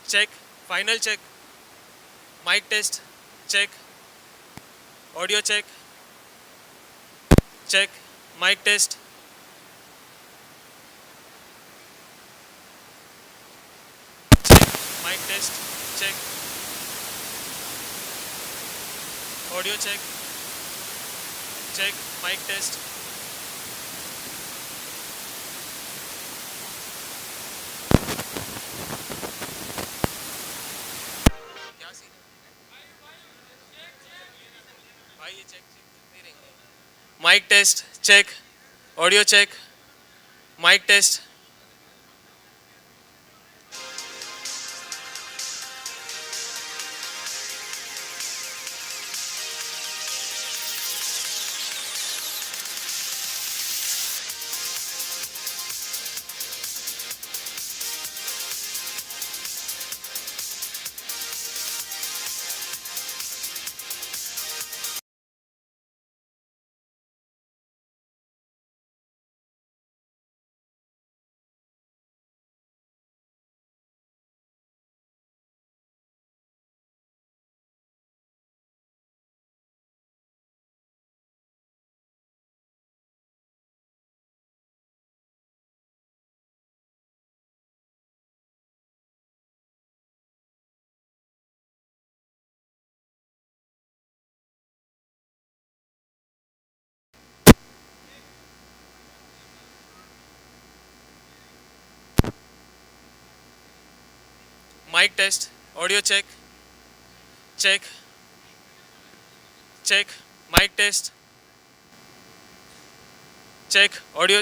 check, final check, mic test, check, audio check, check, mic test, check, mic test, check, audio check, check, mic test. क्या scene है भाई, ये check check करते रहेंगे. Mic test, check, audio check, mic test. Mic test, audio check, check, check, mic test, check, audio.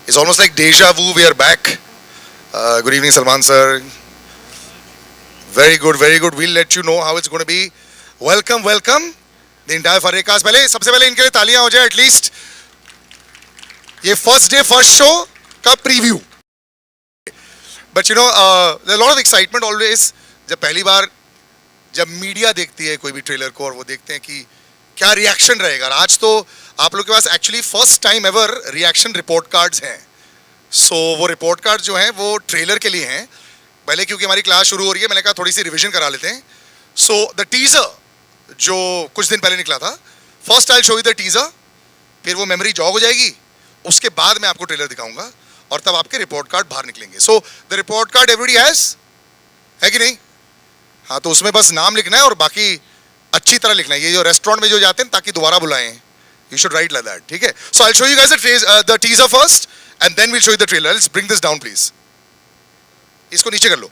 It's almost like deja vu. We are back. Good evening, Salman sir. Very good, very good. We'll let you know how it's going to be. Welcome, welcome. The entire Farrey cast. पहले सबसे पहले इनके लिए तालियां हो जाए at least. ये first day first show का preview. But you know there lot of excitement always. जब पहली बार जब मीडिया देखती है कोई भी ट्रेलर को और वो देखते हैं कि क्या रिएक्शन रहेगा. आज तो आप लोग के पास actually first time ever reaction report cards हैं. सो वो रिपोर्ट कार्ड जो हैं वो ट्रेलर के लिए हैं. पहले क्योंकि हमारी क्लास शुरू हो रही है मैंने कहा थोड़ी सी रिवीजन करा लेते हैं. सो द टीजर जो कुछ दिन पहले निकला था, first I show you the teaser, फिर वो मेमोरी जॉग हो जाएगी, उसके बाद मैं आपको ट्रेलर दिखाऊंगा और तब आपके रिपोर्ट कार्ड बाहर निकलेंगे. So the report card everybody has, है कि नहीं? हाँ, तो उसमें बस नाम लिखना है और बाकी अच्छी तरह लिखना है. ये जो रेस्टोरेंट में जो जाते हैं ताकि दोबारा बुलाएं, you should write like that. ठीक है. So I show you guys the teaser first and then we'll show you the trailer. Let's bring this down please. इसको नीचे कर लो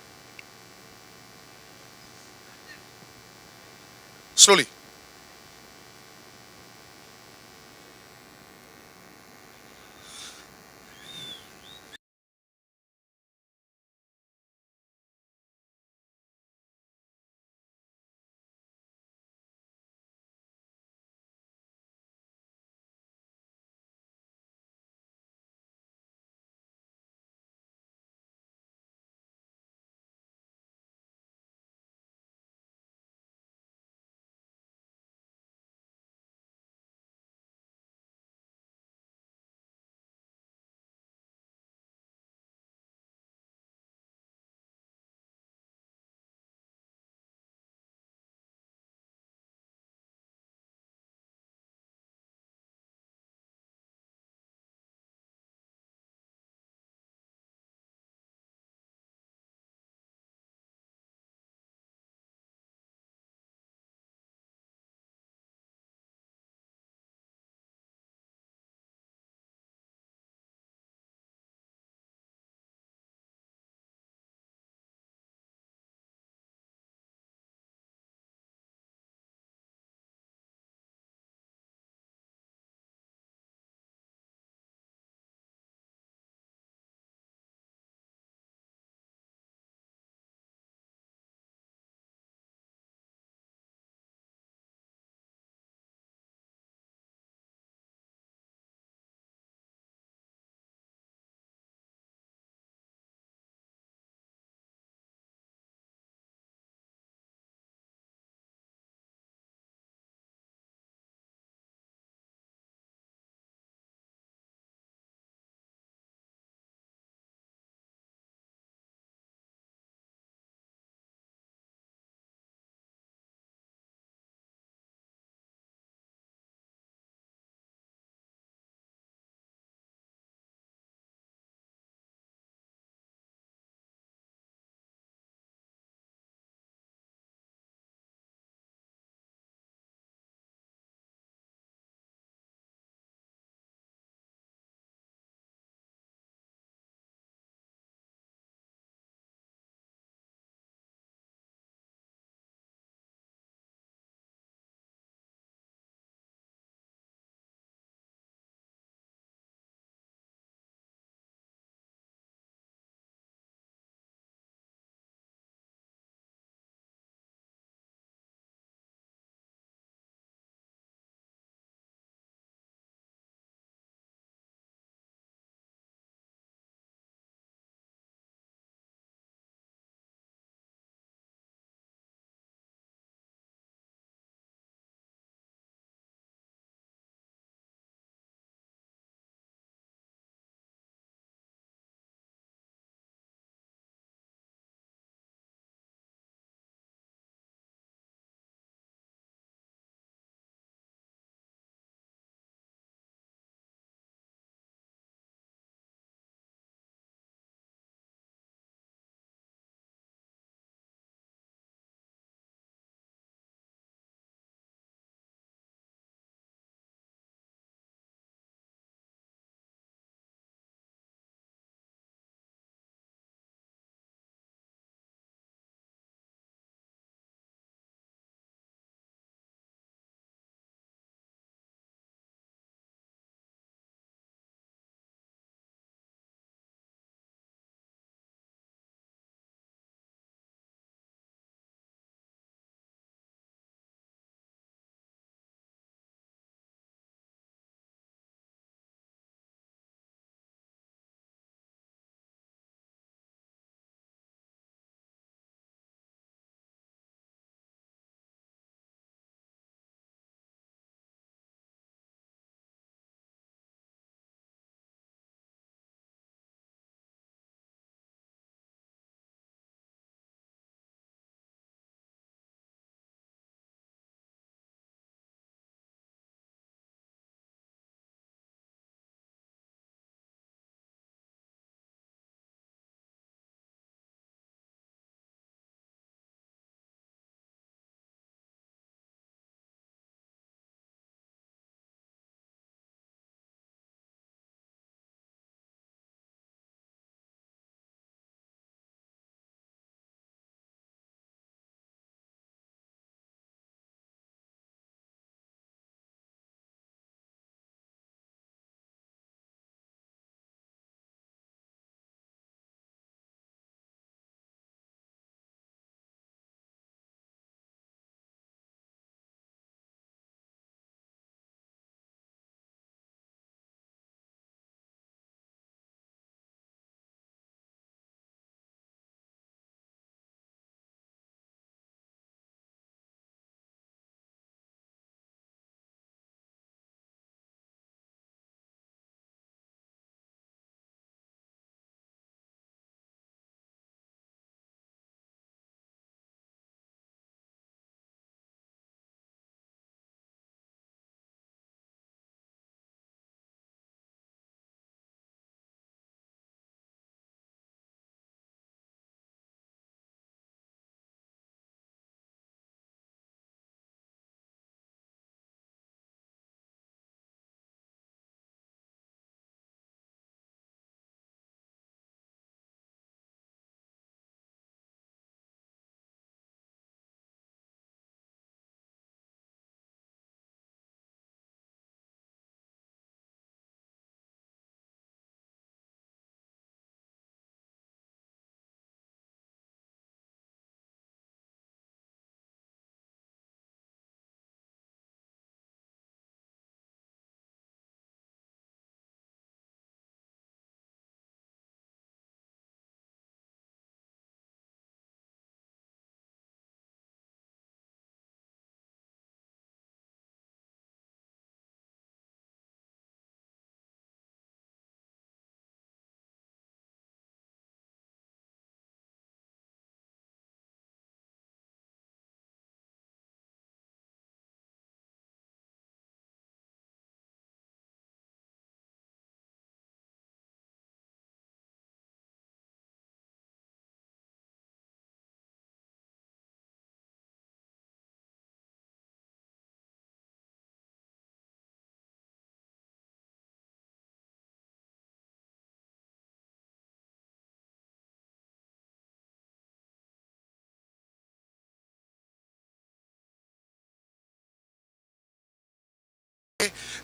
slowly.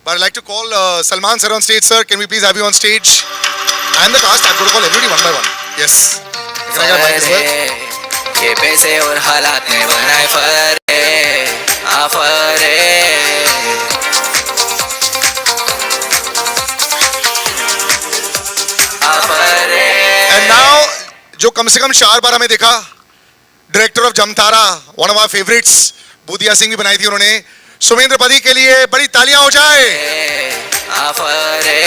But I'd like to call Salman sir on stage, sir. Can we please have you on stage? And the cast. I'm going to call everybody one by one. Yes. Can I get a mic as well? ये पैसे और हालात ने बनाए फरे आफरे आफरे And now, जो कम से कम 4 बार हमें देखा, director of Jamtara, one of our favourites, Budhia Singh भी बनाई थी उन्होंने. सुमेंद्र पदी के लिए बड़ी तालियां हो जाए. आफरे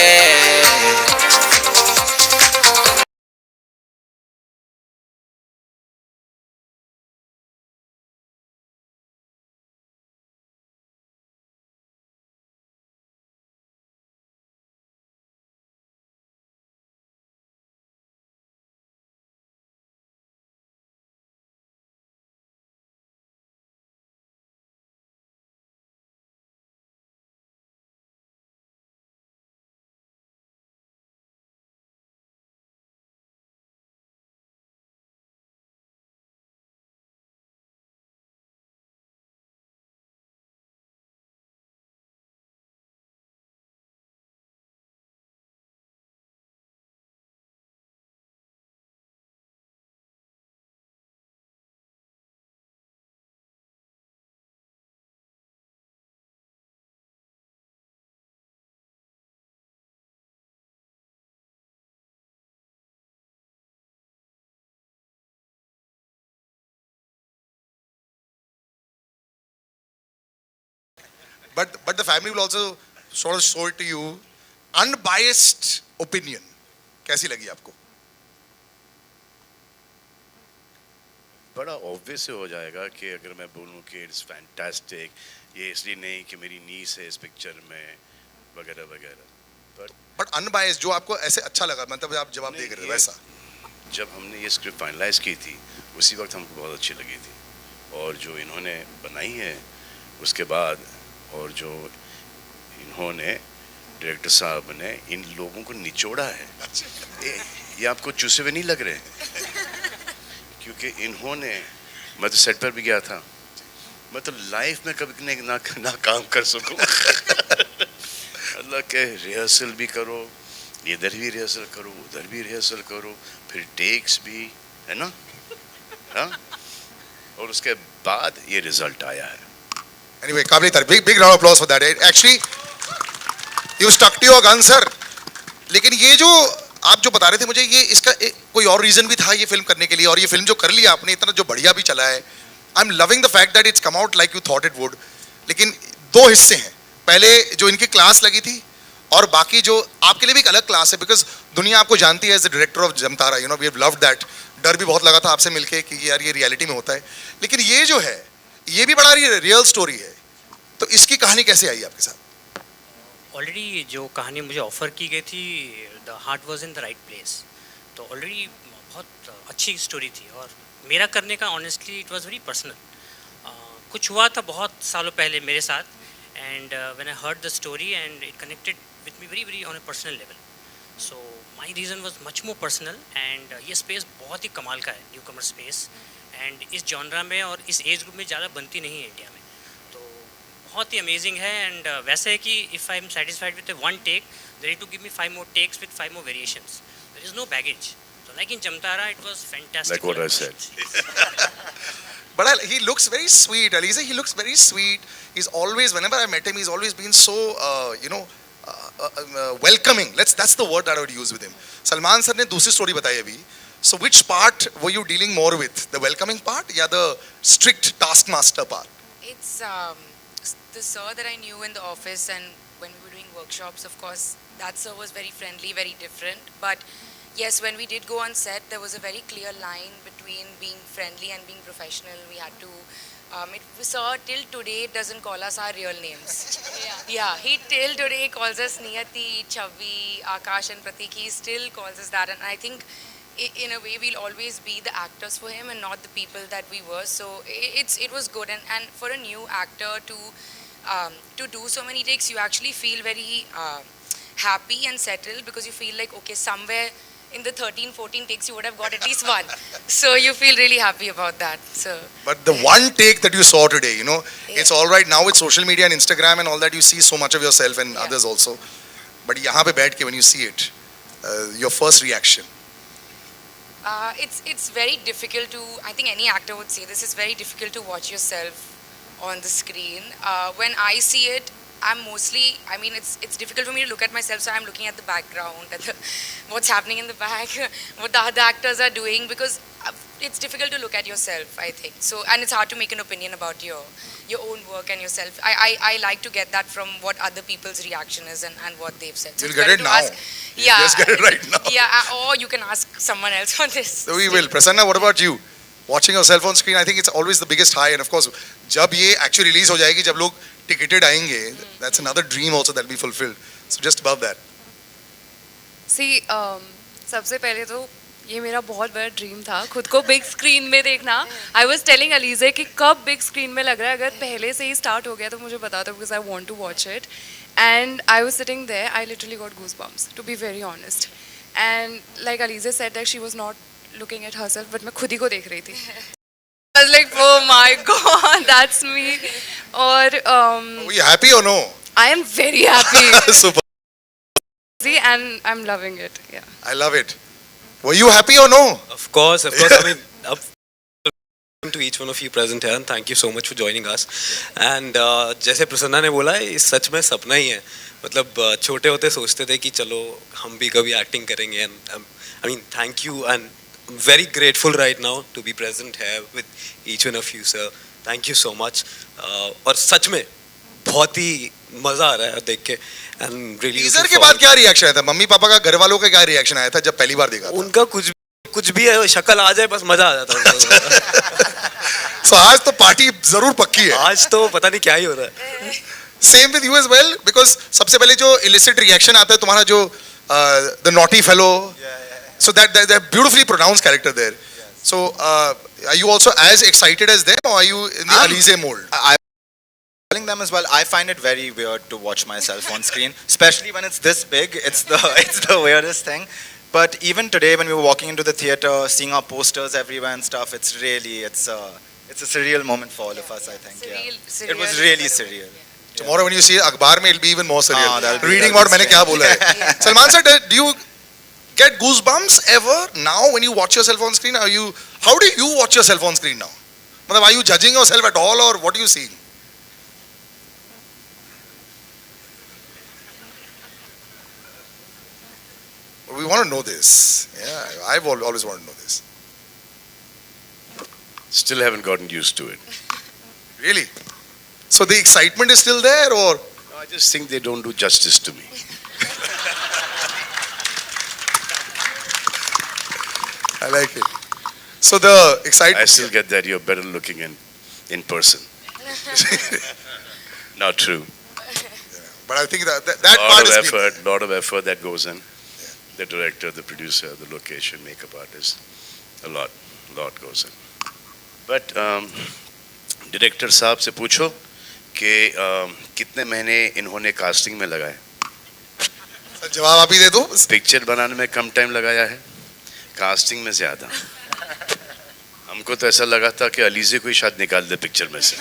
But the family will also sort of show it to you. Unbiased opinion. कैसी लगी आपको? बड़ा ऑब्वियस हो जाएगा कि अगर मैं बोलूँ कि इट्स फैंटास्टिक, ये इसलिए नहीं कि मेरी नीस है इस पिक्चर में वगैरह वगैरह. बट अनबायस्ड जो आपको ऐसे अच्छा लगा, मतलब आप जवाब देख रहे हो वैसा. जब हमने ये स्क्रिप्ट फाइनलाइज की थी उसी वक्त हमको बहुत अच्छी लगी थी, और जो इन्होंने बनाई है उसके बाद, और जो इन्होंने डायरेक्टर साहब ने इन लोगों को निचोड़ा है, ये आपको चूसे हुए नहीं लग रहे? क्योंकि इन्होंने, मैं तो सेट पर भी गया था, मैं तो लाइफ में कभी ना काम कर सकूं. अल्लाह के रिहर्सल भी करो, इधर भी रिहर्सल करो, उधर भी रिहर्सल करो, फिर टेक्स भी, है ना? हाँ, और उसके बाद ये रिजल्ट आया है. Anyway, काबिल तारीफ. Big round of applause for that. Actually, you stuck to your gun, sir. लेकिन ये जो आप जो बता रहे थे मुझे, ये इसका कोई और रीजन भी था ये फिल्म करने के लिए, और ये फिल्म जो कर लिया आपने, इतना जो बढ़िया भी चला है. I am loving the fact that it's come out like you thought it would. लेकिन 2 हिस्से हैं. पहले जो इनकी क्लास लगी थी, और बाकी जो आपके लिए भी एक अलग क्लास है, बिकॉज दुनिया आपको जानती है as the director of Jamtara. You know, we have loved that. डर भी बहुत लगा था आपसे मिलके कि यार ये रियलिटी में होता है. लेकिन ये जो है, ये भी बड़ा रियल स्टोरी है. तो इसकी कहानी कैसे आई आपके साथ? ऑलरेडी जो कहानी मुझे ऑफ़र की गई थी, the heart was in the right place, तो ऑलरेडी बहुत अच्छी स्टोरी थी. और मेरा करने का honestly it was very personal. कुछ हुआ था बहुत सालों पहले मेरे साथ, and when I heard the story and it connected with me very very on a personal level. So my reason was much more personal. And ये स्पेस बहुत ही कमाल का है, न्यू कमर स्पेस, एंड इस जॉनरा में और इस age group में ज़्यादा बनती नहीं है इंडिया में. तो बहुत ही अमेजिंग है. एंड वैसे है कि if I am satisfied with one take, they need to give me 5 more takes with 5 more variations. There is no baggage. So like in Jamtara, it was fantastic. Like what I said. But he looks very sweet, Alizeh. He looks very sweet. He's always, whenever I met him, he's always been so, welcoming. That's the word that I would use with him. Salman sir ने दूसरी story बताई अभी. So which part were you dealing more with? The welcoming part, या the strict taskmaster part? It's the sir that I knew in the office, and when we were doing workshops, of course, that sir was very friendly, very different. But yes, when we did go on set, there was a very clear line between being friendly and being professional. We had to. Sir till today doesn't call us our real names. Yeah, he till today calls us Niyati, Chavi, Akash, and Pratik. He still calls us that, and I think in a way we'll always be the actors for him and not the people that we were. So it was good, and for a new actor to do so many takes, you actually feel very happy and settled because you feel like, okay, somewhere in the 13, 14 takes you would have got at least one. So you feel really happy about that. So But the one take that you saw today, you know, Yeah. it's all right now with social media and Instagram and all that, you see so much of yourself and Yeah. others also. But यहाँ पे बैठ के when you see it, your first reaction. it's very difficult to, I think any actor would say this, is very difficult to watch yourself on the screen. When I see it, I'm mostly, I mean, it's difficult for me to look at myself, so I'm looking at the background, at the, what's happening in the back, what the other actors are doing, because it's difficult to look at yourself, I think. So, and it's hard to make an opinion about your own work and yourself. I like to get that from what other people's reaction is and what they've said. So You'll it's get better it to now. ask- You'll Yeah. just get it right now. Yeah, or you can ask someone else on this. So we will. Prasanna, what about you? Watching yourself on screen, I think it's always the biggest high. And of course, जब ये actually release हो जाएगी, जब लोग ticketed आएंगे, that's another dream also that will be fulfilled. So just above that. सी सबसे पहले तो ये मेरा बहुत बड़ा ड्रीम था खुद को बिग स्क्रीन में देखना. आई वॉज टेलिंग अलीजे कि कब बिग स्क्रीन में लग रहा है, अगर पहले से ही स्टार्ट हो गया तो मुझे बता दो because I want to watch it. And I was sitting there, I literally got goose bumps to be very honest. And like Alizeh said that she was not looking at herself, but मैं खुद ही को देख रही थी. I was like, oh my god, that's me. और Are you happy or no? I am very happy. Super. And I'm loving it. Yeah. I love it. Were you happy or no? Of course. I mean, to each one of you present here, and thank you so much for joining us. And जैसे प्रसन्ना ने बोला, ये सच में सपना ही है. मतलब छोटे होते सोचते थे कि चलो हम भी कभी एक्टिंग करेंगे. And I mean, thank you, and I'm very grateful right now to be present here with each one of you, sir. Thank you so much. और सच में बहुत ही मजा आ रहा है देख के. And really. टीजर के बाद क्या रिएक्शन आया था? मम्मी पापा का, घर वालों का क्या रिएक्शन आया था जब पहली बार देखा था? उनका कुछ भी है, शक्ल आ जाए बस मजा आ जाता है. So आज तो पार्टी जरूर पक्की है. आज तो पता नहीं क्या ही हो रहा है. Same with you as well, because सबसे पहले जो illicit reaction आता है तुम्हारा जो the naughty fellow. So that beautifully pronounced character there. So are you also as excited as them, or are you in the Alizeh mold? I'm telling them as well. I find it very weird to watch myself on screen, especially when it's this big. It's the weirdest thing. But even today, when we were walking into the theater, seeing our posters everywhere and stuff, it's a surreal moment for all of us. I think. Surreal It was is really better. surreal. Tomorrow when you see अखबार में, it'll be even more surreal. that'll be- Reading that'll about be मैंने क्या बोला है. Yeah. Salman sir, do you get goosebumps ever now when you watch yourself on screen? How do you watch yourself on screen now? मतलब are you judging yourself at all, or what are you seeing? We want to know this. Yeah, I've always wanted to know this. Still haven't gotten used to it. Really? So the excitement is still there, or? No, I just think they don't do justice to me. I like it. So the excitement. I still get that you're better looking in person. Not true. But I think that part is been- Lot of effort that goes in. The director, the producer, the location, makeup artist, a lot goes in. But director साहब से पूछो कि कितने महीने इन्होंने casting में लगाए. जवाब आप ही दे दो. पिक्चर बनाने में कम टाइम लगाया है, कास्टिंग में ज्यादा. हमको तो ऐसा लगा था कि अलीज़े को ही शायद निकाल दे पिक्चर में से.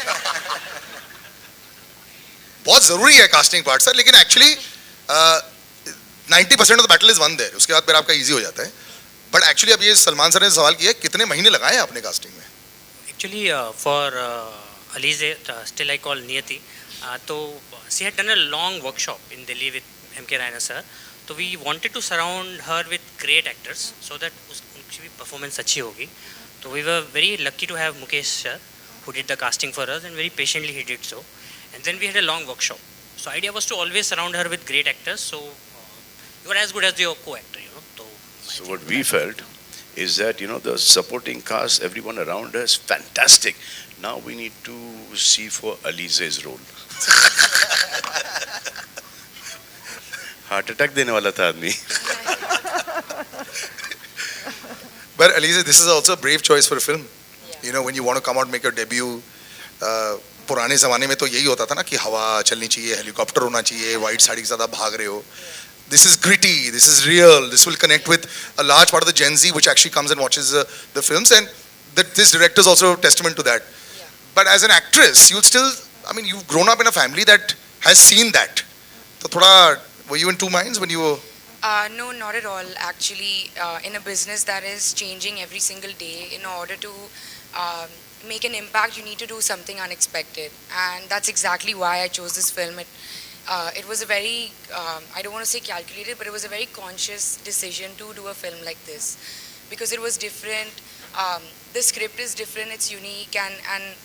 बहुत जरूरी है कास्टिंग पार्ट सर, लेकिन actually 90% of the battle is won there. उसके बाद फिर आपका इजी हो जाता है. बट एक्चुअली अब ये सलमान सर ने सवाल किया कितने महीने लगाए हैं आपने कास्टिंग में? Actually, for Alizeh, still I call Niyati, so she had done a long workshop in Delhi with M.K. Raina sir. So we wanted to surround her with great actors so that उनकी भी performance अच्छी होगी. So we were very lucky to have Mukesh sir who did the casting for us, and very patiently he did so. And then we had a long workshop. So idea was to always surround her with great actors. So you are as good as your co-actor, you know. So what we felt is that, you know, the supporting cast, everyone around us, fantastic. Now we need to see for Alizeh's role. Heart attack देने वाला था आदमी. But Alizeh, this is also a brave choice for a film. Yeah. You know, when you want to come out, make your debut. पुराने ज़माने में तो यही होता था ना कि हवा चलनी चाहिए, हेलीकॉप्टर होना चाहिए, वाइट साड़ी के साथ आप भाग रहे हो. this is gritty, this is real, this will connect with a large part of the Gen Z which actually comes and watches the films, and that this director is also a testament to that. Yeah. But as an actress, you'll still, I mean, you've grown up in a family that has seen that. So thoda, were you in two minds when you were? No, not at all. Actually, in a business that is changing every single day, in order to make an impact, you need to do something unexpected. And that's exactly why I chose this film. It was a very, I don't want to say calculated, but it was a very conscious decision to do a film like this. Because it was different, the script is different, it's unique, and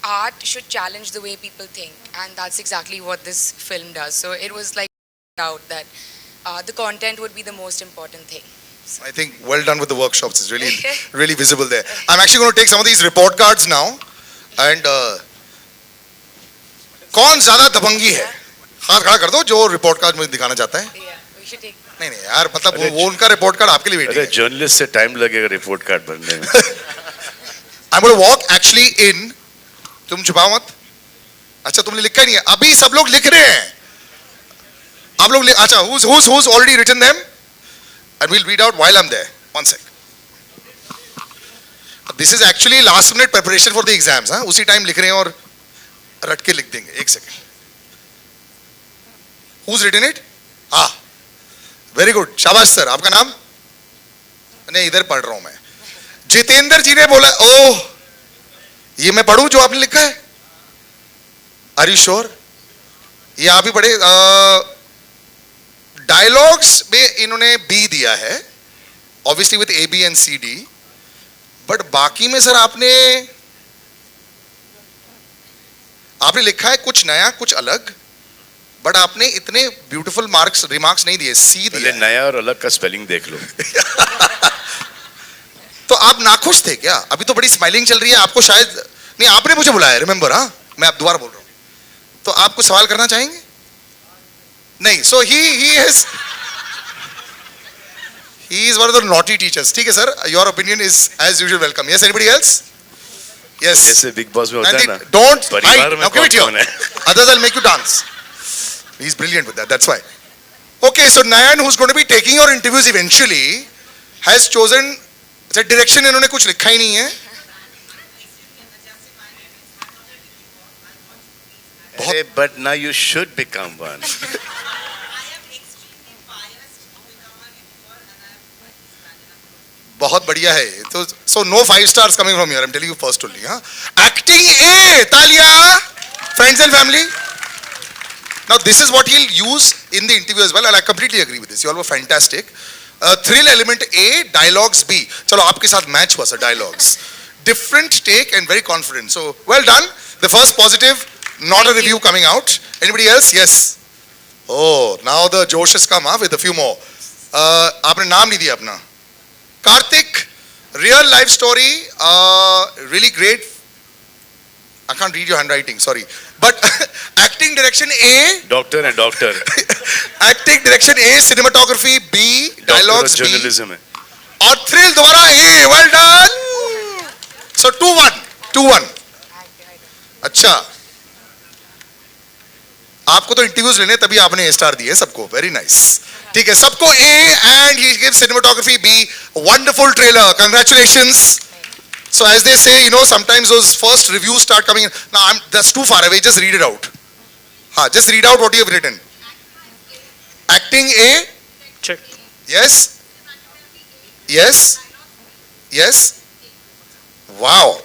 art should challenge the way people think. And that's exactly what this film does. So it was like out that the content would be the most important thing. I think well done with the workshops. It's really, really visible there. I'm actually going to take some of these report cards now. And कौन ज़्यादा दबंगी है? हाथ खड़ा कर दो जो report card मुझे दिखाना चाहता है. Yeah, we should take. नहीं नहीं यार मतलब वो उनका report card आपके लिए waiting अरे है. जर्नलिस्ट से टाइम लगेगा रिपोर्ट कार्ड बनने में. I'm going to walk actually in. तुम छुपाओ मत. अच्छा तुमने लिखा ही नहीं है. अभी सब लोग लिख रहे हैं. आप लोग अच्छा who's already written them? And we'll read out while I'm there. One sec. This is actually last minute preparation for the exams. हाँ उसी टाइम लिख रहे हैं और रट के लिख देंगे. एक सेकंड. Who's written it? हाँ. Very good. शाबाश सर. आपका नाम? नहीं इधर पढ़ रहा हूँ मैं. जितेंद्र जी ने बोला ओह ये मैं पढ़ूं जो आपने लिखा है? Are you sure? ये आप ही पढ़े. डायलॉग्स में इन्होंने बी दिया है obviously with A B and C D, but बाकी में सर आपने लिखा है कुछ नया कुछ अलग, बट आपने इतने ब्यूटीफुल रिमार्क्स नहीं दिए. सी दिया है. नया और अलग का स्पेलिंग देख लो. तो आप नाखुश थे क्या? अभी तो बड़ी स्माइलिंग चल रही है. आपको शायद नहीं, आपने मुझे बुलाया रिमेंबर. हाँ मैं आप दोबारा बोल रहा हूँ. तो आप कुछ सवाल करना चाहेंगे? नहीं. सो he is one of the naughty teachers. ठीक है sir. Your opinion is as usual welcome. Yes, anybody else? Yes. जैसे बिग बॉस में होता है ना. Don't परिवार fight. में Now give it here. कौन है? Others I'll make you dance. He's brilliant with that. That's why. Okay, so Nayan, who's going to be taking your interviews eventually, has chosen. अच्छा direction इन्होंने कुछ लिखा ही नहीं है. But now you should become one. बहुत बढ़िया है. तो so no 5 stars coming from here. I'm telling you first only. हाँ. Acting A, Talya. Friends and family. Now this is what he'll use in the interview as well, and I completely agree with this. You all were fantastic. Thrill element A, dialogues B. चलो आपके साथ match हुआ sir. Dialogues. Different take and very confident. So well done. The first positive. Not a review coming out. Anybody else? Yes. Oh, now the Josh has come up with a few more. आपने नाम नहीं दिया अपना. Karthik, real life story, really great. I can't read your handwriting, sorry. But acting direction A. Doctor है doctor. Acting direction A, cinematography B, dialogues B. Journalism है. और thrill दोबारा A. Well done. So 2-1, 2-1. अच्छा. आपको तो interviews लेने तभी आपने स्टार दिए सबको. Very nice. ठीक है सबको A and he gives cinematography B. Wonderful trailer. Congratulations. So as they say, you know, sometimes those first reviews start coming in. Now that's too far away. Just read it out. हाँ, just read out what you have written. Acting A. Check. Yes. Yes. Yes. Wow.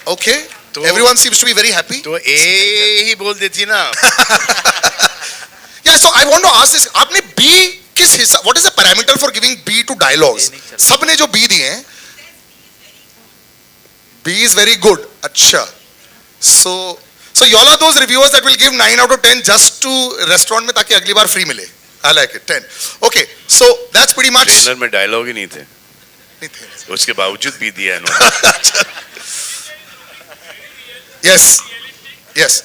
Okay. Everyone seems to be very happy. तो ए ही बोल देती ना. Yeah, so I want to ask this. आपने B किस हिस्सा? What is the parameter for giving B to dialogues? सबने जो B दिए हैं. B is very good. अच्छा. So y'all are those reviewers that will give 9 out of 10 just to restaurant में ताकि अगली बार free मिले. I like it. 10. Okay. So that's pretty much. Trailer में डायलॉग ही नहीं थे. नहीं थे. उसके बावजूद भी दिया इन्होंने. Yes. Yes.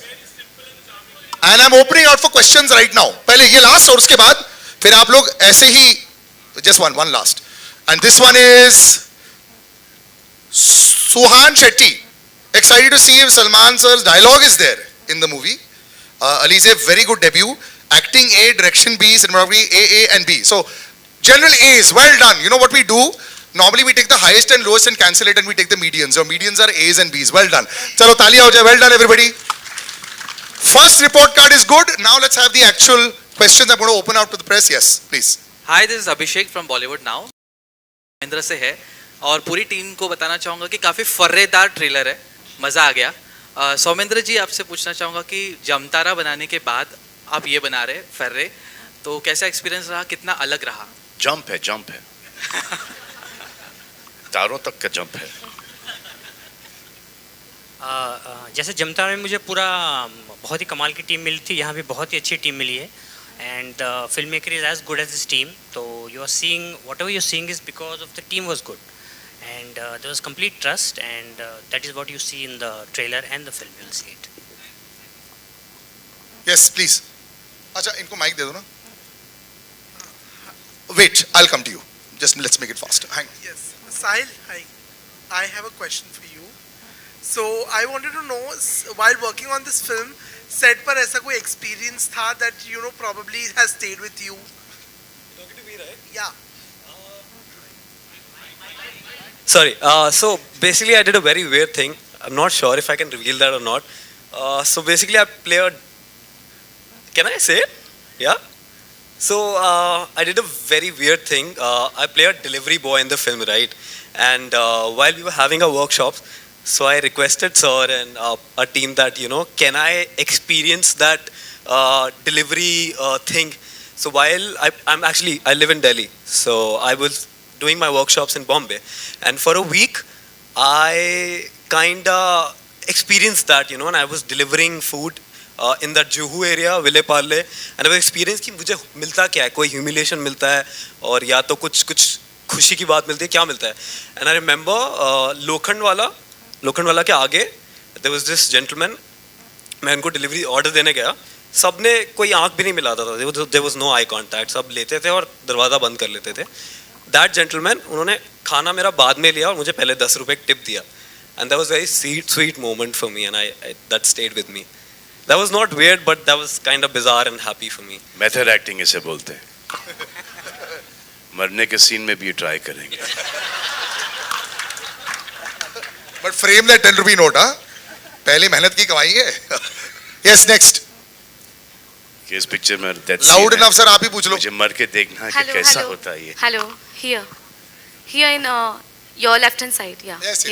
And I'm opening out for questions right now. पहले ये last और उसके बाद फिर आप लोग ऐसे ही just one last. And this one is Suhan Shetty. Excited to see if Salman sir's dialogue is there in the movie. Alizeh, very good debut. acting A, direction B, cinematography A, and B. So general A's, well done. You know what we do? Normally we take the highest and lowest and cancel it, and we take the medians. Your medians are A's and B's. Well done. Chalo, taaliyan ho jaye. Well done, everybody. First report card is good. Now let's have the actual questions. I'm going to open out to the press. Yes, please. Hi this is Abhishek from Bollywood now Mahendra से है और पूरी team को बताना चाहूँगा कि काफ़ी फर्रेदार trailer है, मज़ा आ गया। सौमेंद्र जी आपसे पूछना चाहूँगा कि जमतारा बनाने के बाद आप ये बना रहे फर्रे, तो कैसा एक्सपीरियंस रहा, कितना अलग रहा? जंप है तारों तक का जंप है। जैसे जमतारा में मुझे पूरा बहुत ही कमाल की टीम मिली थी, यहाँ भी बहुत ही अच्छी टीम मिली है and filmmaker is as good as his team, so you are seeing whatever you're seeing is because of the team was good and there was complete trust and that is what you see in the trailer and the film. You'll see it. Yes, please. अच्छा, इनको mic दे दो ना. Wait, I'll come to you. Just let's make it faster. Hang on. Yes, Sahil, hi. I have a question for you. So I wanted to know, while working on this film, set पर ऐसा कोई experience था that you know probably has stayed with you? Talking to me, right? Yeah. Sorry. So basically, I did a very weird thing. I'm not sure if I can reveal that or not. So basically, I play a. Can I say it? Yeah. So I did a very weird thing. I play a delivery boy in the film, right? And while we were having a workshop, so I requested sir and a team that, you know, can I experience that delivery thing? So while I live in Delhi, so I was doing my workshops in Bombay, and for a week I kinda experienced that, you know, and I was delivering food in that Juhu area, Ville Parle, and I was experienced कि मुझे मिलता क्या है, कोई humiliation मिलता है और या तो कुछ खुशी की बात मिलती है, क्या मिलता है? And I remember लोखंड वाला के आगे there was this gentleman, मैं उनको डिलीवरी ऑर्डर देने गया, सबने कोई आंख भी नहीं मिलाता था, there was no eye contact, सब लेते थे और दरवाज़ा बंद कर लेते थे. That gentleman, उन्होंने खाना मेरा बाद में लिया और मुझे पहले 10 रुपए टिप दिया, and that was a very sweet moment for me, and I that stayed with me. That was not weird, but that was kind of bizarre and happy for me. Method acting इसे बोलते हैं। मरने के scene में भी ये try करेंगे। But frame that 10 rupee note, हाँ? पहले मेहनत की कमाई है। Yes, next. कि इस पिक्चर में that Loud enough, sir, आप ही पूछ लो। मुझे मर के देखना है कि कैसा होता है ये। Hello, here in your left hand side, yeah. Yes.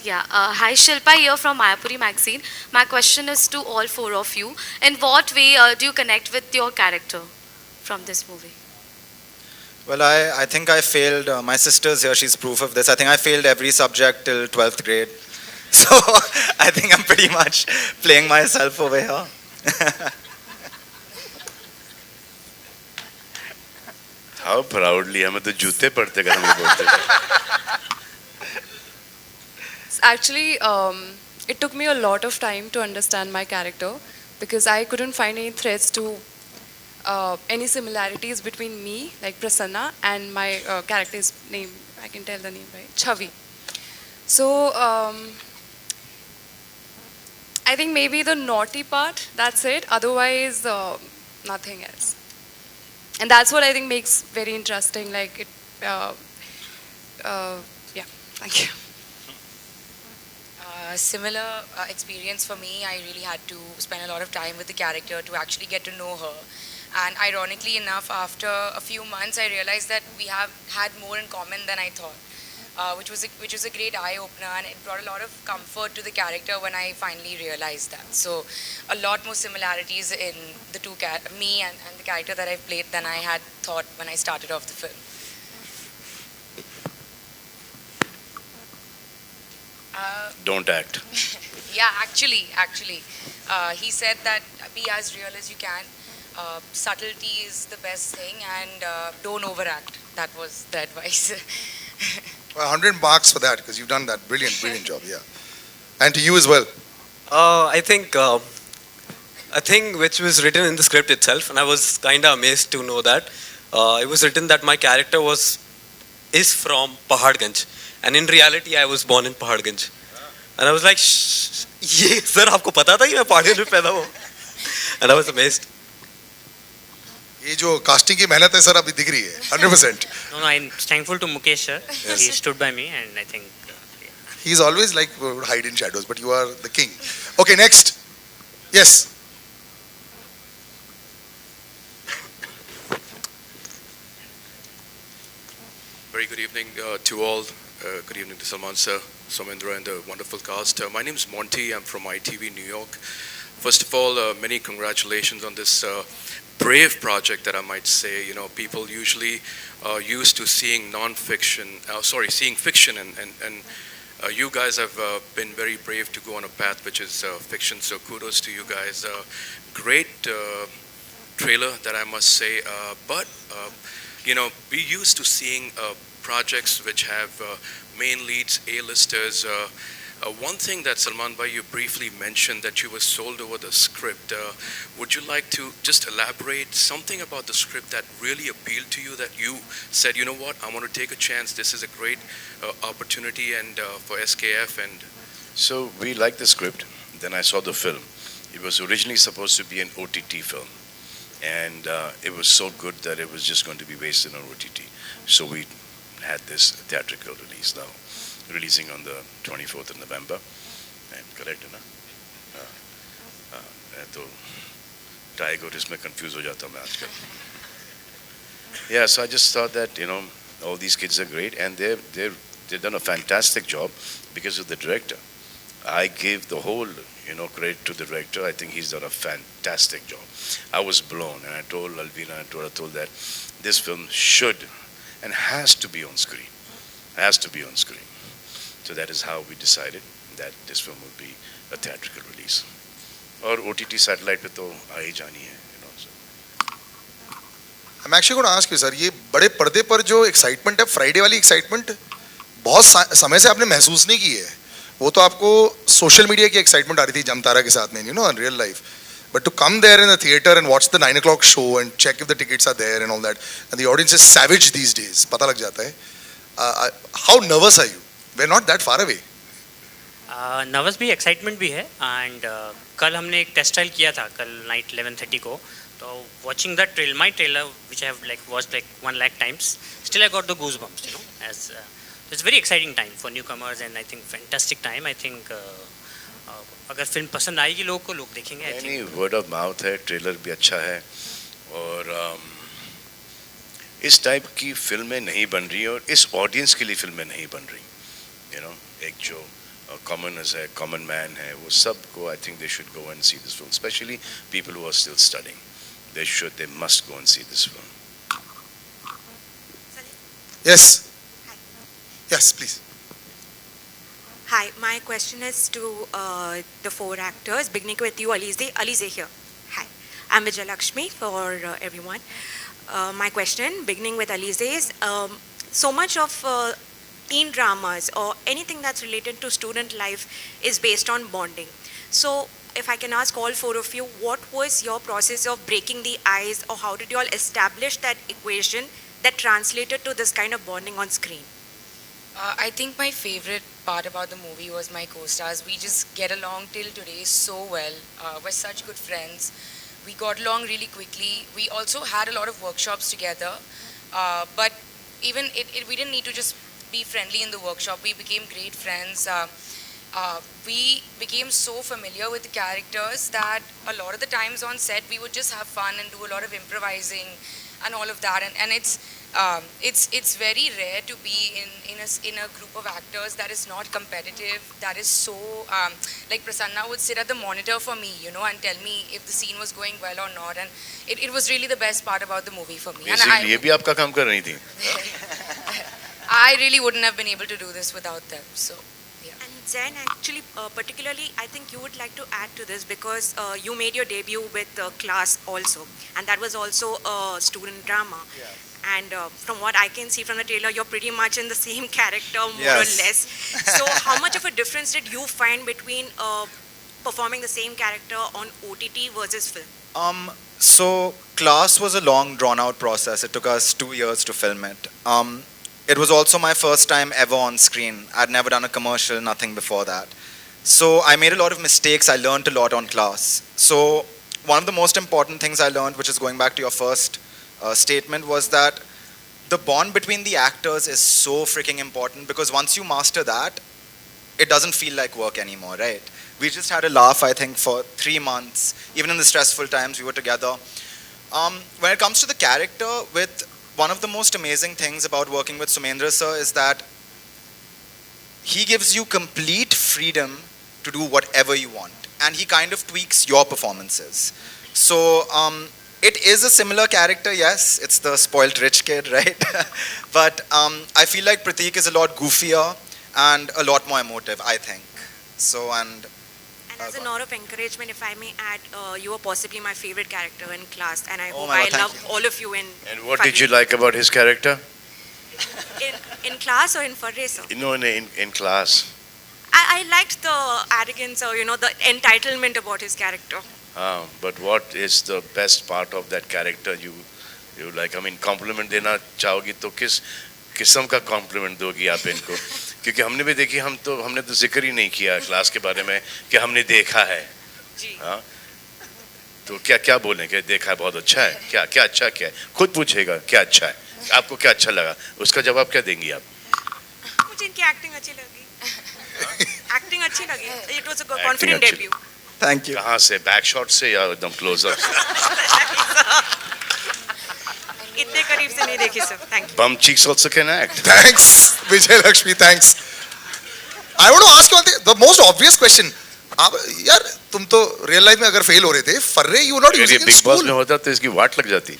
Yeah. Hi, Shilpa here from Mayapuri magazine. My question is to all four of you. In what way do you connect with your character from this movie? Well, I think I failed. My sister's here, she's proof of this. I think I failed every subject till 12th grade. So I think I'm pretty much playing myself over here. How proudly, हमें तो जूते पड़ते कर हमें बोलते थे। Actually, it took me a lot of time to understand my character because I couldn't find any threads to any similarities between me, like Prasanna, and my character's name. I can tell the name, right? Chavi. So I think maybe the naughty part, that's it. Otherwise, nothing else. And that's what I think makes very interesting. Like it, yeah. Thank you. Similar experience for me. I really had to spend a lot of time with the character to actually get to know her. And ironically enough, after a few months, I realized that we have had more in common than I thought, which was a great eye opener, and it brought a lot of comfort to the character when I finally realized that. So, a lot more similarities in the two me and the character that I've played than I had thought when I started off the film. Don't act. Yeah, actually, he said that be as real as you can. Subtlety is the best thing, and don't overact. That was the advice. 100 marks for that because you've done that brilliant job. Yeah, and to you as well. I think which was written in the script itself, and I was kind of amazed to know that it was written that my character is from Paharganj, and in reality I was born in Paharganj, and I was like, ये sir आपको पता था कि मैं पहाड़गंज में पैदा हुआ, and I was amazed. ये जो कास्टिंग की मेहनत है सर अभी दिख रही है 100%. No, no, I'm thankful to Mukesh sir. Yes. He stood by me, and I think He's always like would hide in shadows, but you are the king. Okay, next. Yes. Very good evening to all. Good evening to Salman sir, Somendra, and the wonderful cast. My name is Monty. I'm from ITV New York. First of all, many congratulations on this brave project that I might say. You know, people usually used to seeing non-fiction, seeing fiction, and you guys have been very brave to go on a path which is fiction. So kudos to you guys. Great trailer that I must say. But you know, we used to seeing projects which have main leads, A-listers. One thing that Salman bhai, you briefly mentioned that you were sold over the script. Would you like to just elaborate something about the script that really appealed to you, that you said, you know what, I want to take a chance. This is a great opportunity and for SKF. And So we liked the script. Then I saw the film. It was originally supposed to be an OTT film. And it was so good that it was just going to be based on OTT. So we had this theatrical release now, releasing on the 24th of November. And correct, है ना? मैं तो टाइग और इसमें confused हो जाता हूँ मैं आजकल. Yeah, so I just thought that, you know, all these kids are great, and they've done a fantastic job because of the director. I give the whole, you know, credit to the director. I think he's done a fantastic job. I was blown, and I told Alvina, I told that this film should and has to be on screen. Has to be on screen. So that is how we decided that this film would be a theatrical release. और OTT satellite पे तो आ ही जानी है, you know. So. I'm actually going to ask you, sir, ये बड़े पर्दे पर जो एक्साइटमेंट है, फ्राइडे वाली एक्साइटमेंट बहुत समय से आपने महसूस नहीं की है. वो तो आपको सोशल मीडिया की एक्साइटमेंट आ रही थी जमतारा के साथ में, you know, in real life. But to come there in the theater and watch the 9 o'clock show and check if the tickets are there and all that, and the audience is savage these days, पता लग जाता है. How nervous are you? We're not that far away. Nervous भी, excitement भी है. And कल हमने एक टेस्ट ट्रायल किया था कल नाइट 11:30 को. तो watching that trail, my trailer which I have like watched like 1 lakh times, still I got the goose bumps, you know, as it's very exciting time for newcomers and I think fantastic time. I think अगर film पसंद आएगी लोगों को, लोग देखेंगे. नहीं, word of mouth है, trailer भी अच्छा है, और इस टाइप की फिल्में नहीं बन रही और इस ऑडियंस के लिए फिल्में नहीं बन रही. यू नो, एक जो कॉमनर्स है, कॉमन मैन है, वो सबको I think they should go and see this film, specially people who are still studying. They must go and see this film. Yes. Yes, please. Hi, my question is to the 4 actors, beginning with you, Alizeh. Alizeh here. Hi, I'm Vijayalakshmi for everyone. My question, beginning with Alizeh, is so much of teen dramas or anything that's related to student life is based on bonding. So, if I can ask all 4 of you, what was your process of breaking the ice, or how did you all establish that equation that translated to this kind of bonding on screen? I think my favorite part about the movie was my co-stars. We just get along till today so well. We're such good friends. We got along really quickly. We also had a lot of workshops together. But even we didn't need to just be friendly in the workshop. We became great friends. We became so familiar with the characters that a lot of the times on set we would just have fun and do a lot of improvising and all of that. And it's very rare to be in a group of actors that is not competitive, that is so like Prasanna would sit at the monitor for me, you know, and tell me if the scene was going well or not, and it was really the best part about the movie for me. Basically, ये भी आपका काम कर रही थी. I really wouldn't have been able to do this without them. So. And Zen, actually, particularly, I think you would like to add to this because you made your debut with Class also, and that was also a student drama. Yeah. And from what I can see from the trailer, you're pretty much in the same character, more Yes. or less. So how much of a difference did you find between performing the same character on OTT versus film? So Class was a long drawn out process. It took us 2 years to film it. It was also my first time ever on screen. I'd never done a commercial, nothing before that. So I made a lot of mistakes. I learned a lot on Class. So one of the most important things I learned, which is going back to your first statement was that the bond between the actors is so freaking important, because once you master that, it doesn't feel like work anymore, right? We just had a laugh, I think, for 3 months. Even in the stressful times, we were together. When it comes to the character, with one of the most amazing things about working with Somendra sir is that he gives you complete freedom to do whatever you want, and he kind of tweaks your performances. So it is a similar character, yes, it's the spoiled rich kid, right? But I feel like Prateek is a lot goofier and a lot more emotive, I think. So, and as a note of encouragement, if I may add, you are possibly my favorite character in class, and I hope my I God, love thank you. all of you in And what did you like about his character? in class or in Farrey, sir? You know, in class. I liked the arrogance or the entitlement about his character. But what is the best part of that character you like? I mean, compliment देना चाहोगी तो किस किस्म का compliment दोगी आप इनको? क्योंकि हमने तो जिक्र ही नहीं किया क्लास के बारे में कि हमने देखा है. हाँ. तो क्या बोलें कि देखा है बहुत अच्छा है. क्या अच्छा क्या है? खुद पूछेगा क्या अच्छा है. आपको क्या अच्छा लगा? उसका जवाब क्या देंगी आप? मुझे इनकी एक्टिंग अच्छी लगी. एक्टिंग अच्छी लगी. It was a confident debut. Thank you. कहाँ से? बैक शॉट से या एकदम क्लोजअप से? इतने करीब से नहीं देखी sir. Thank you. Bum cheeks also can act. Thanks, Vijay Lakshmi. Thanks. I want to ask you one thing. The most obvious question. आप यार तुम तो रियल लाइफ में अगर फेल हो रहे थे, फर्रे you not using in big boss school. में होता तो इसकी वाट लग जाती.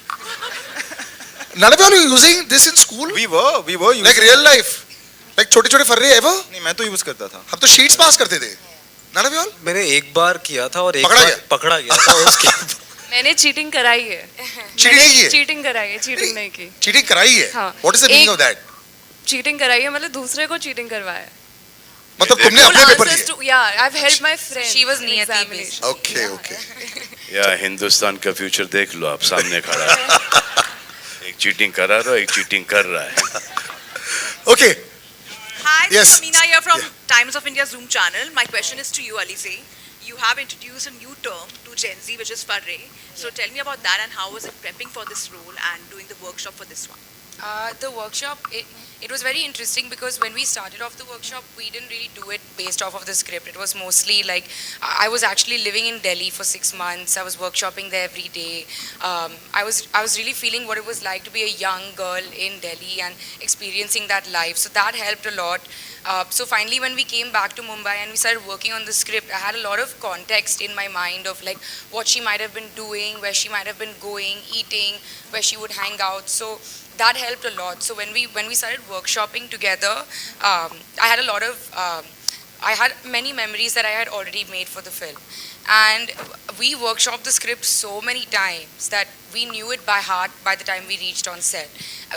None of you are using this in school. We were using Like real life. Like छोटे-छोटे फर्रे ever. नहीं, मैं तो यूज करता था. हम तो sheets पास करते थे. None of you all. मैंने एक बार किया था और एक पकड़ा बार गया? पकड़ा गया था उसके मैंने चीटिंग कराई है. Cheating नहीं की है? चीटिंग कराई है, चीटिंग नहीं की. Cheating कराई है. हाँ. What is the meaning of that? Cheating कराई है मतलब दूसरे को चीटिंग करवाया है. मतलब तुमने Full अपने पेपर answers दिए. to, yeah, I've helped my friend. She was in niyati examination. Okay, okay. या हिंदुस्तान का फ्यूचर देख लो आप सामने खड़ा है. एक चीटिंग करा रहा है, एक चीटिंग कर रहा है. Okay. Hi, Yes. this is Amina here from Times of India Zoom channel. My question is to you, Alizeh. You have introduced a new term to Gen Z, which is Farrey. So tell me about that and how was it prepping for this role and doing the workshop for this one? The workshop, it was very interesting because when we started off the workshop, we didn't really do it based off of the script. It was mostly like, I was actually living in Delhi for 6 months. I was workshopping there every day. I was really feeling what it was like to be a young girl in Delhi and experiencing that life. So that helped a lot. So finally, when we came back to Mumbai and we started working on the script, I had a lot of context in my mind of like what she might have been doing, where she might have been going, eating, where she would hang out. So that helped a lot. So when we started workshopping together, I had a lot of I had many memories that I had already made for the film, and we workshopped the script so many times that we knew it by heart by the time we reached on set.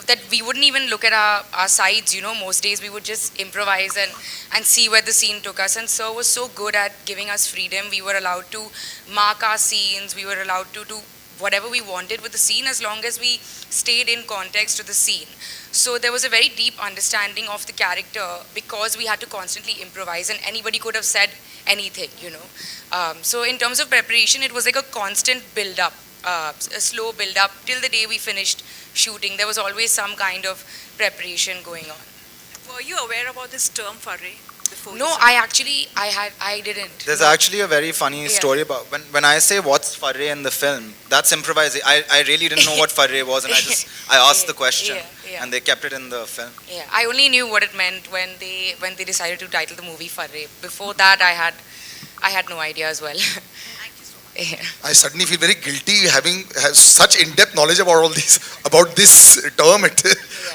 That we wouldn't even look at our sides, most days we would just improvise and see where the scene took us. And Sir was so good at giving us freedom. We were allowed to mark our scenes, we were allowed to do whatever we wanted with the scene as long as we stayed in context to the scene. So there was a very deep understanding of the character because we had to constantly improvise and anybody could have said anything, So in terms of preparation, it was like a constant build-up, a slow build-up till the day we finished shooting. There was always some kind of preparation going on. Were you aware about this term Farrey before? No, I didn't. There's actually a very funny story about when I say what's Farrey in the film, that's improvising. I really didn't know what Farrey was, and I asked the question, and they kept it in the film. Yeah, I only knew what it meant when they decided to title the movie Farrey. Before that, I had no idea as well. I suddenly feel very guilty having such in-depth knowledge about all these, about this term,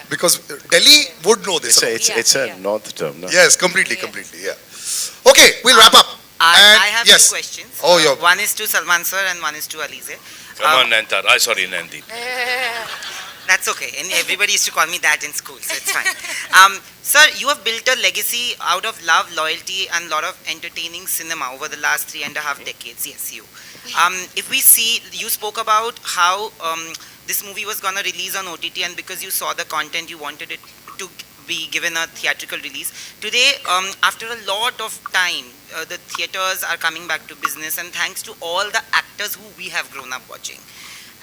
because Delhi would know this. It's a north term, no? Yes, completely, yeah. Okay, we'll wrap up. I have yes. 2 questions. Oh, yeah. One is to Salman sir and one is to Alizeh. Come on, Nantar. Sorry, Nandi. That's okay. And everybody used to call me that in school, so it's fine. Sir, you have built a legacy out of love, loyalty, and a lot of entertaining cinema over the last 3.5 decades. Yes, you. If we see, you spoke about how this movie was going to release on OTT, and because you saw the content, you wanted it to be given a theatrical release. Today, after a lot of time, the theaters are coming back to business, and thanks to all the actors who we have grown up watching.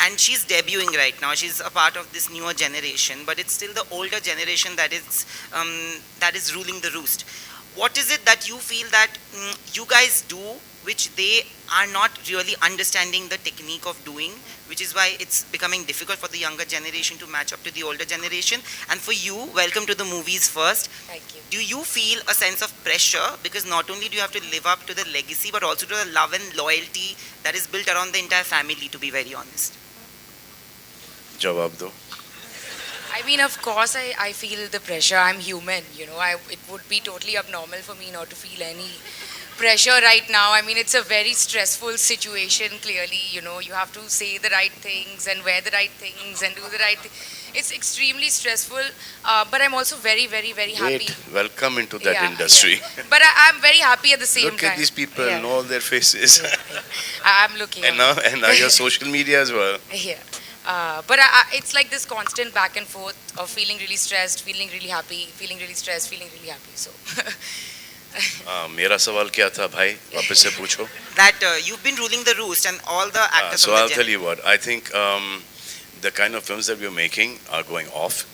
and she's debuting right now. She's a part of this newer generation, but it's still the older generation that is ruling the roost. What is it that you feel that you guys do which they are not really understanding the technique of doing, which is why it's becoming difficult for the younger generation to match up to the older generation? And for you, welcome to the movies first. Thank you. Do you feel a sense of pressure, because not only do you have to live up to the legacy but also to the love and loyalty that is built around the entire family, to be very honest? जवाब दो. I mean, of course, I feel the pressure. I'm human, you know. It would be totally abnormal for me not to feel any pressure right now. I mean, it's a very stressful situation, clearly. You know, you have to say the right things and wear the right things and do the right thing. It's extremely stressful, but I'm also very, very, very happy. Welcome into that Yeah, industry. yeah. But I'm very happy at the same Look time. at these people, Yeah. know their faces. I'm looking. and now your social media as well. Yeah. But it's like this constant back and forth of feeling really stressed, feeling really happy, feeling really stressed, feeling really happy. So. मेरा सवाल क्या था भाई? वापस से पूछो. That you've been ruling the roost and all the actors So of the I'll tell you what. I think the kind of films that we're making are going off.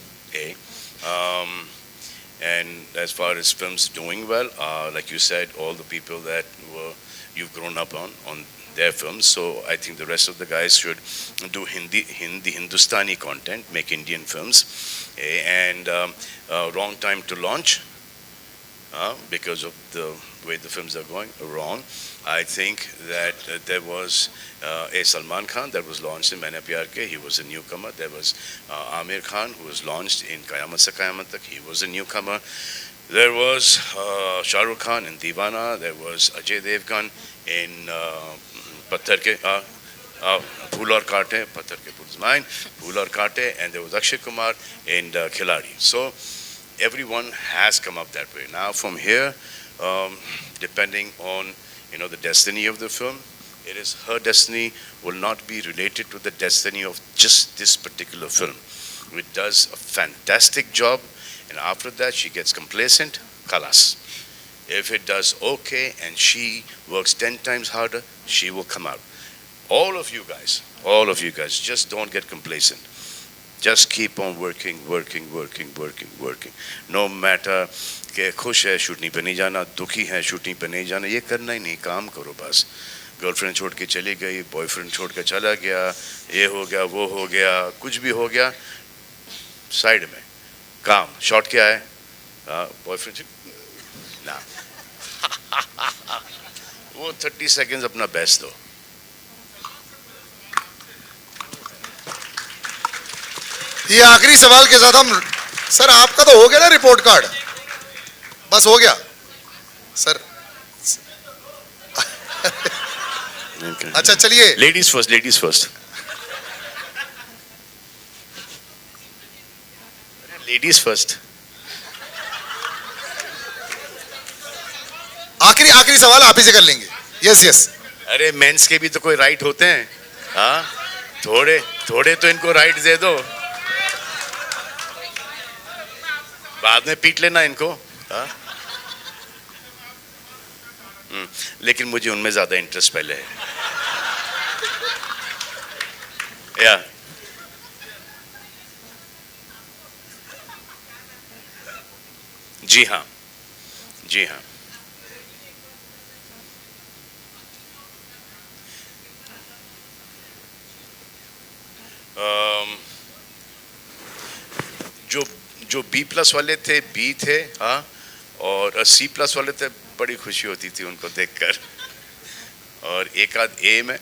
And as far as films doing well, like you said, all the people that you've grown up on their films. So I think the rest of the guys should do Hindustani content, make Indian films. And wrong time to launch because of the way the films are going wrong. I think that there was a Salman Khan that was launched in Maine Pyar Ke. He was a newcomer. There was Amir Khan, who was launched in Qayamat Se Qayamat Tak. He was a newcomer. There was Shah Rukh Khan in Deewana. There was Ajay Devgan in Patthar Ke Phool Aur Kaate, Patthar Ke Phool's Mine, Phool Aur Kaate, and there was Akshay Kumar in Khiladi. So everyone has come up that way. Now from here, depending on the destiny of the film, it is her destiny will not be related to the destiny of just this particular film. It does a fantastic job, and after that she gets complacent, khalas. If it does okay and she works 10 times harder, she will come out. All of you guys, just don't get complacent. Just keep on working. No matter कि खुश है shooting पे नहीं जाना, दुखी है shooting पे नहीं जाना, ये करना ही नहीं, काम करो बस. गर्लफ्रेंड छोड़ के चली गई, बॉयफ्रेंड छोड़ के चला गया, ये हो गया, वो हो गया, कुछ भी हो गया, साइड में काम. शॉट क्या है? बॉयफ्रेंड ना वो 30 सेकंड्स अपना बेस्ट दो. ये आखिरी सवाल के साथ हम सर आपका तो हो गया ना रिपोर्ट कार्ड, बस हो गया सर. अच्छा चलिए, लेडीज फर्स्ट. Ladies first. आखिरी सवाल आप ही से कर लेंगे. यस. अरे मेंस के भी तो कोई राइट होते हैं. हाँ, थोड़े तो इनको राइट दे दो, बाद में पीट लेना इनको. लेकिन मुझे उनमें ज्यादा इंटरेस्ट पहले है. या जी हाँ. जो B+ वाले थे, B थे, हाँ, और C+ वाले थे, बड़ी खुशी होती थी उनको देखकर. और एक आध A में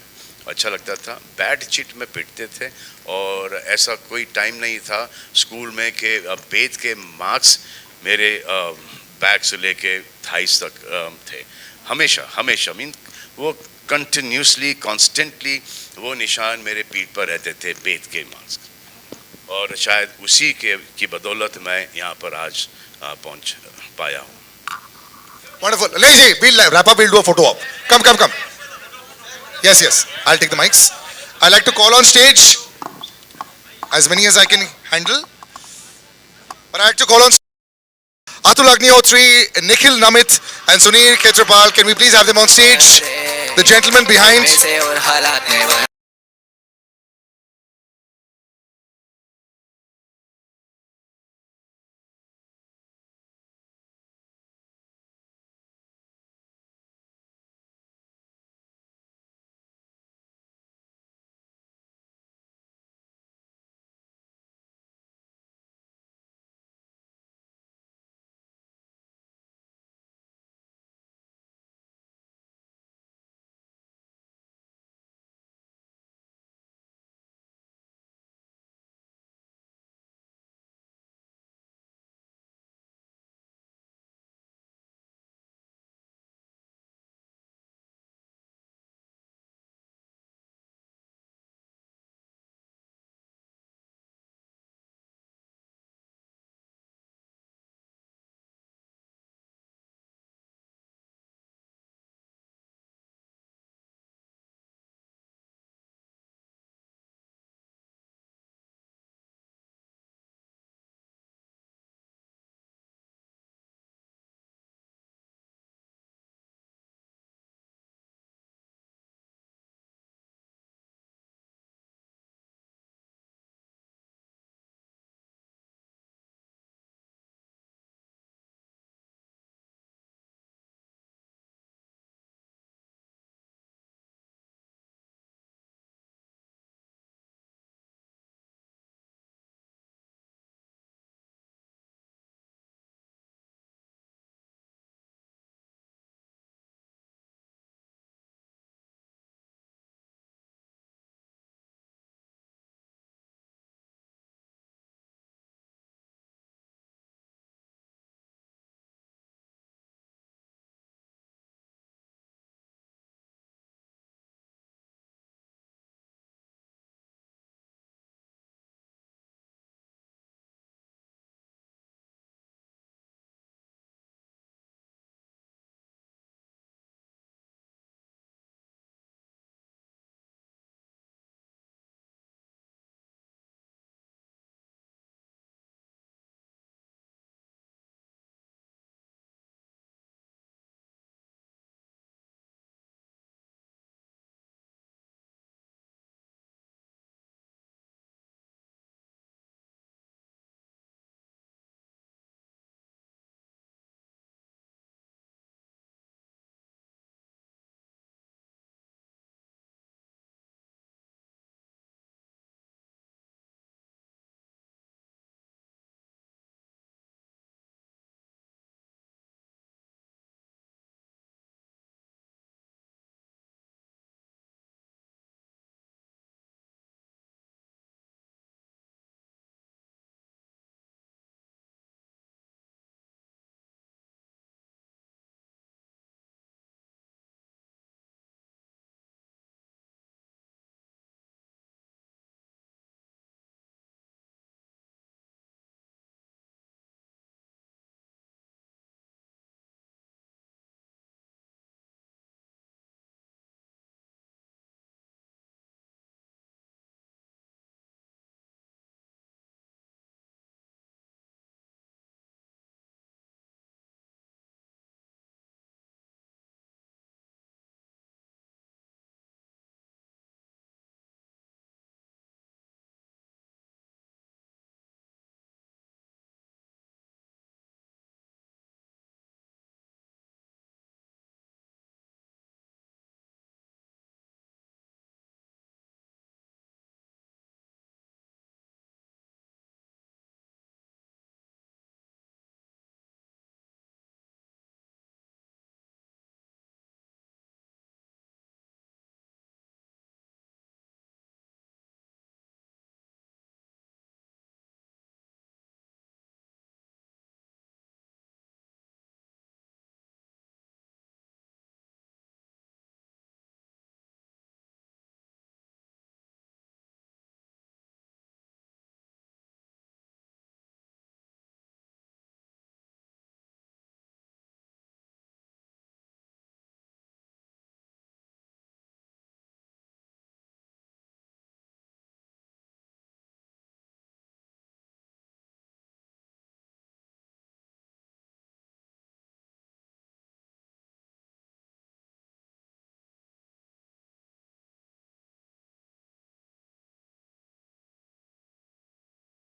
अच्छा लगता था. बैड चिट में पिटते थे, और ऐसा कोई टाइम नहीं था स्कूल में कि वेद के मार्क्स मेरे बैग से लेके थाइस तक थे. हमेशा मीन वो कंटिन्यूसली कॉन्स्टेंटली वो निशान मेरे पीठ पर रहते थे, वेद के मार्क्स. और शायद उसी की बदौलत मैं यहाँ पर आज पहुँच पाया हूँ. Wonderful. Alizeh, we'll wrap up. We'll do a photo op. Come. Yes. I'll take the mics. I like to call on stage as many as I can handle. But I like to call on Atul Agnihotri, Nikhil Namit, and Sunil Khetrapal. Can we please have them on stage? The gentleman behind.